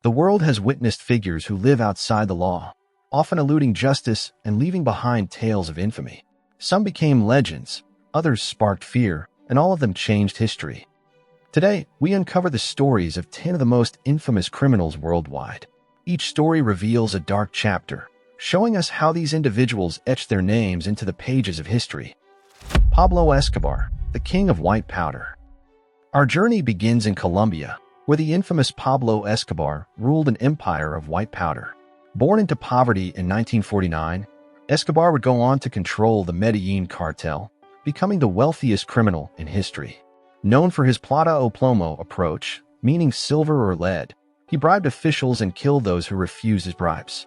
The world has witnessed figures who live outside the law, often eluding justice and leaving behind tales of infamy. Some became legends, others sparked fear, and all of them changed history. Today, we uncover the stories of 10 of the most infamous criminals worldwide. Each story reveals a dark chapter, showing us how these individuals etched their names into the pages of history. Pablo Escobar, the king of white powder. Our journey begins in Colombia, where the infamous Pablo Escobar ruled an empire of white powder. Born into poverty in 1949, Escobar would go on to control the Medellin cartel, becoming the wealthiest criminal in history. Known for his plata o plomo approach, meaning silver or lead, he bribed officials and killed those who refused his bribes.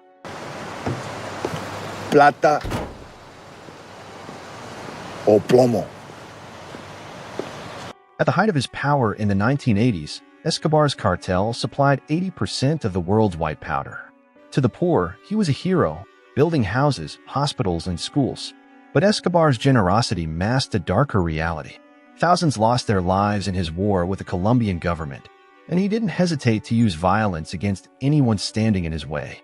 Plata o plomo. At the height of his power in the 1980s, Escobar's cartel supplied 80% of the world's white powder. To the poor, he was a hero, building houses, hospitals, and schools. But Escobar's generosity masked a darker reality. Thousands lost their lives in his war with the Colombian government, and he didn't hesitate to use violence against anyone standing in his way.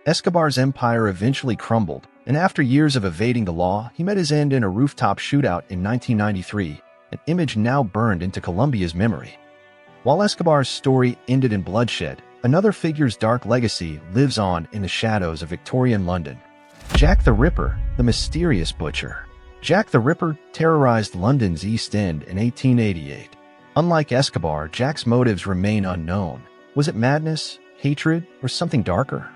Escobar's empire eventually crumbled, and after years of evading the law, he met his end in a rooftop shootout in 1993, an image now burned into Colombia's memory. While Escobar's story ended in bloodshed, another figure's dark legacy lives on in the shadows of Victorian London. Jack the Ripper, the mysterious butcher. Jack the Ripper terrorized London's East End in 1888. Unlike Escobar, Jack's motives remain unknown. Was it madness, hatred, or something darker?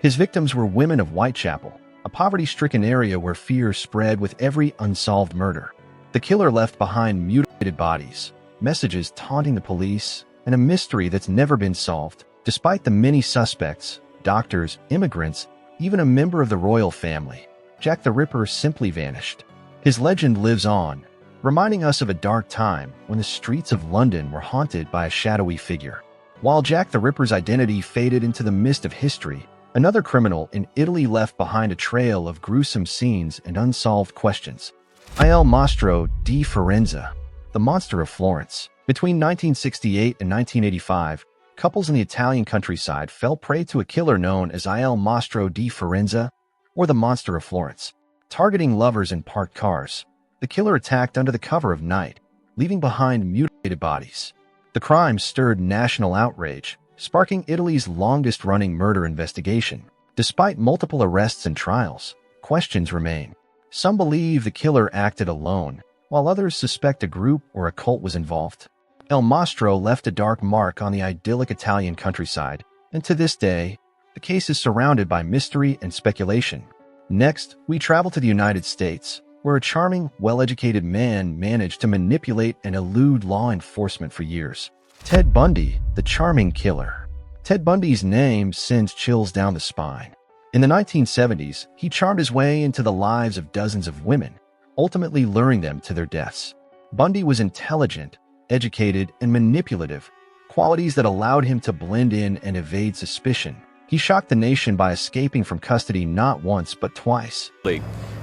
His victims were women of Whitechapel, a poverty-stricken area where fear spread with every unsolved murder. The killer left behind mutilated bodies, messages taunting the police, and a mystery that's never been solved. Despite the many suspects, doctors, immigrants, even a member of the royal family, Jack the Ripper simply vanished. His legend lives on, reminding us of a dark time when the streets of London were haunted by a shadowy figure. While Jack the Ripper's identity faded into the mist of history, another criminal in Italy left behind a trail of gruesome scenes and unsolved questions. Il Mostro di Firenze, the Monster of Florence. Between 1968 and 1985, couples in the Italian countryside fell prey to a killer known as Il Mostro di Firenze, or the Monster of Florence. Targeting lovers in parked cars, the killer attacked under the cover of night, leaving behind mutilated bodies. The crime stirred national outrage, sparking Italy's longest-running murder investigation. Despite multiple arrests and trials, questions remain. Some believe the killer acted alone, while others suspect a group or a cult was involved. Il Mostro left a dark mark on the idyllic Italian countryside, and to this day, the case is surrounded by mystery and speculation. Next, we travel to the United States, where a charming, well-educated man managed to manipulate and elude law enforcement for years. Ted Bundy, the charming killer. Ted Bundy's name sends chills down the spine. In the 1970s, he charmed his way into the lives of dozens of women, ultimately luring them to their deaths. Bundy was intelligent, educated, and manipulative, qualities that allowed him to blend in and evade suspicion. He shocked the nation by escaping from custody not once but twice.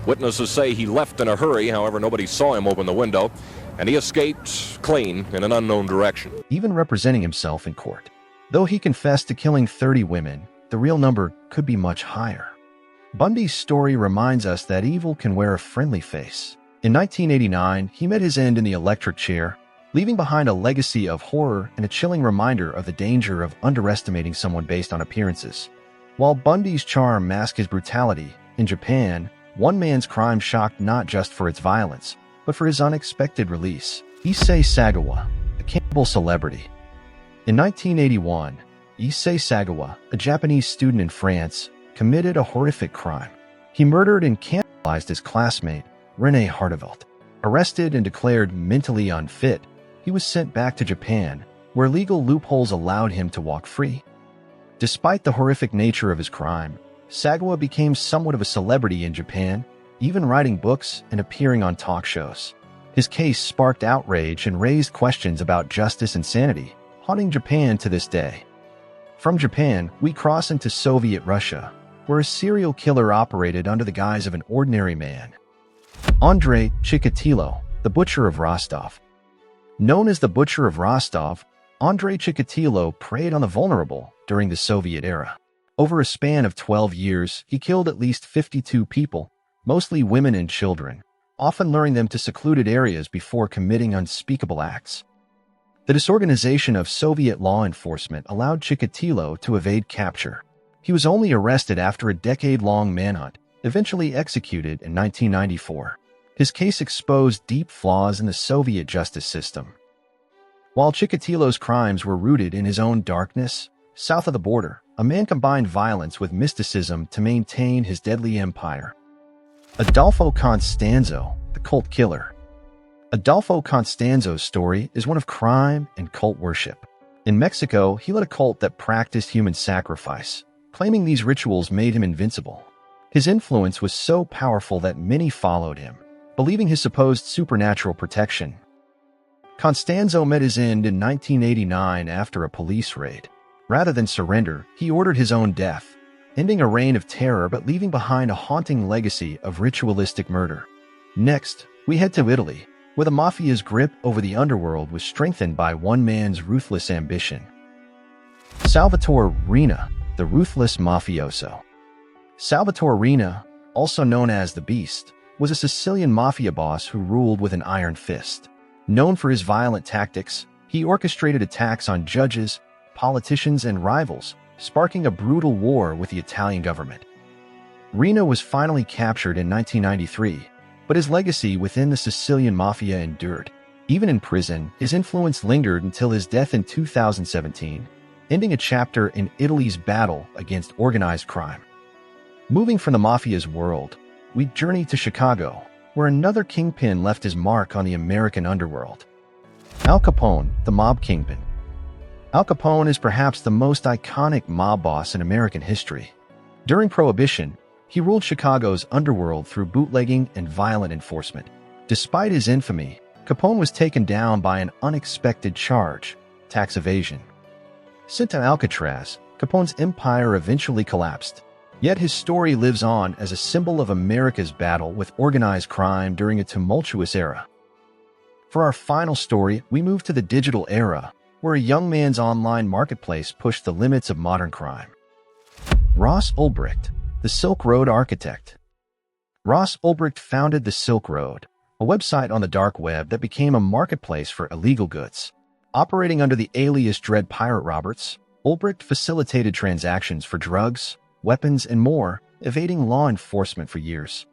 Witnesses say he left in a hurry, however nobody saw him open the window, and he escaped clean in an unknown direction. Even representing himself in court. Though he confessed to killing 30 women, the real number could be much higher. Bundy's story reminds us that evil can wear a friendly face. In 1989, he met his end in the electric chair, leaving behind a legacy of horror and a chilling reminder of the danger of underestimating someone based on appearances. While Bundy's charm masked his brutality, in Japan, one man's crime shocked not just for its violence, but for his unexpected release. Issei Sagawa, a cannibal celebrity. In 1981, Issei Sagawa, a Japanese student in France, committed a horrific crime. He murdered and cannibalized his classmate, René Hartevelt. Arrested and declared mentally unfit, he was sent back to Japan, where legal loopholes allowed him to walk free. Despite the horrific nature of his crime, Sagawa became somewhat of a celebrity in Japan, even writing books and appearing on talk shows. His case sparked outrage and raised questions about justice and sanity, haunting Japan to this day. From Japan, we cross into Soviet Russia, where a serial killer operated under the guise of an ordinary man. Andrei Chikatilo, the Butcher of Rostov. Known as the Butcher of Rostov, Andrei Chikatilo preyed on the vulnerable during the Soviet era. Over a span of 12 years, he killed at least 52 people, mostly women and children, often luring them to secluded areas before committing unspeakable acts. The disorganization of Soviet law enforcement allowed Chikatilo to evade capture. He was only arrested after a decade-long manhunt, eventually executed in 1994. His case exposed deep flaws in the Soviet justice system. While Chikatilo's crimes were rooted in his own darkness, south of the border, a man combined violence with mysticism to maintain his deadly empire. Adolfo Constanzo, the cult killer. Adolfo Constanzo's story is one of crime and cult worship. In Mexico, he led a cult that practiced human sacrifice, claiming these rituals made him invincible. His influence was so powerful that many followed him, believing his supposed supernatural protection. Constanzo met his end in 1989 after a police raid. Rather than surrender, he ordered his own death, ending a reign of terror but leaving behind a haunting legacy of ritualistic murder. Next, we head to Italy, where the mafia's grip over the underworld was strengthened by one man's ruthless ambition. Salvatore Riina, the ruthless mafioso. Salvatore Riina, also known as the Beast, was a Sicilian mafia boss who ruled with an iron fist. Known for his violent tactics, he orchestrated attacks on judges, politicians, and rivals, sparking a brutal war with the Italian government. Riina was finally captured in 1993, but his legacy within the Sicilian mafia endured. Even in prison, his influence lingered until his death in 2017, ending a chapter in Italy's battle against organized crime. Moving from the mafia's world, we journey to Chicago, where another kingpin left his mark on the American underworld. Al Capone, the mob kingpin. Al Capone is perhaps the most iconic mob boss in American history. During Prohibition, he ruled Chicago's underworld through bootlegging and violent enforcement. Despite his infamy, Capone was taken down by an unexpected charge: tax evasion. Sent to Alcatraz, Capone's empire eventually collapsed. Yet his story lives on as a symbol of America's battle with organized crime during a tumultuous era. For our final story, we move to the digital era, where a young man's online marketplace pushed the limits of modern crime. Ross Ulbricht, the Silk Road architect. Ross Ulbricht founded the Silk Road, a website on the dark web that became a marketplace for illegal goods. Operating under the alias Dread Pirate Roberts, Ulbricht facilitated transactions for drugs, weapons, and more, evading law enforcement for years.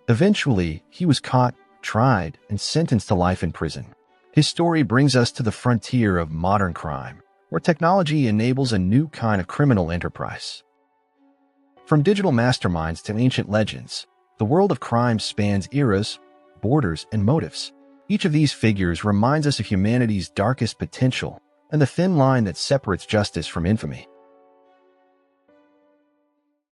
Eventually, he was caught, tried, and sentenced to life in prison. His story brings us to the frontier of modern crime, where technology enables a new kind of criminal enterprise. From digital masterminds to ancient legends, the world of crime spans eras, borders, and motives. Each of these figures reminds us of humanity's darkest potential and the thin line that separates justice from infamy.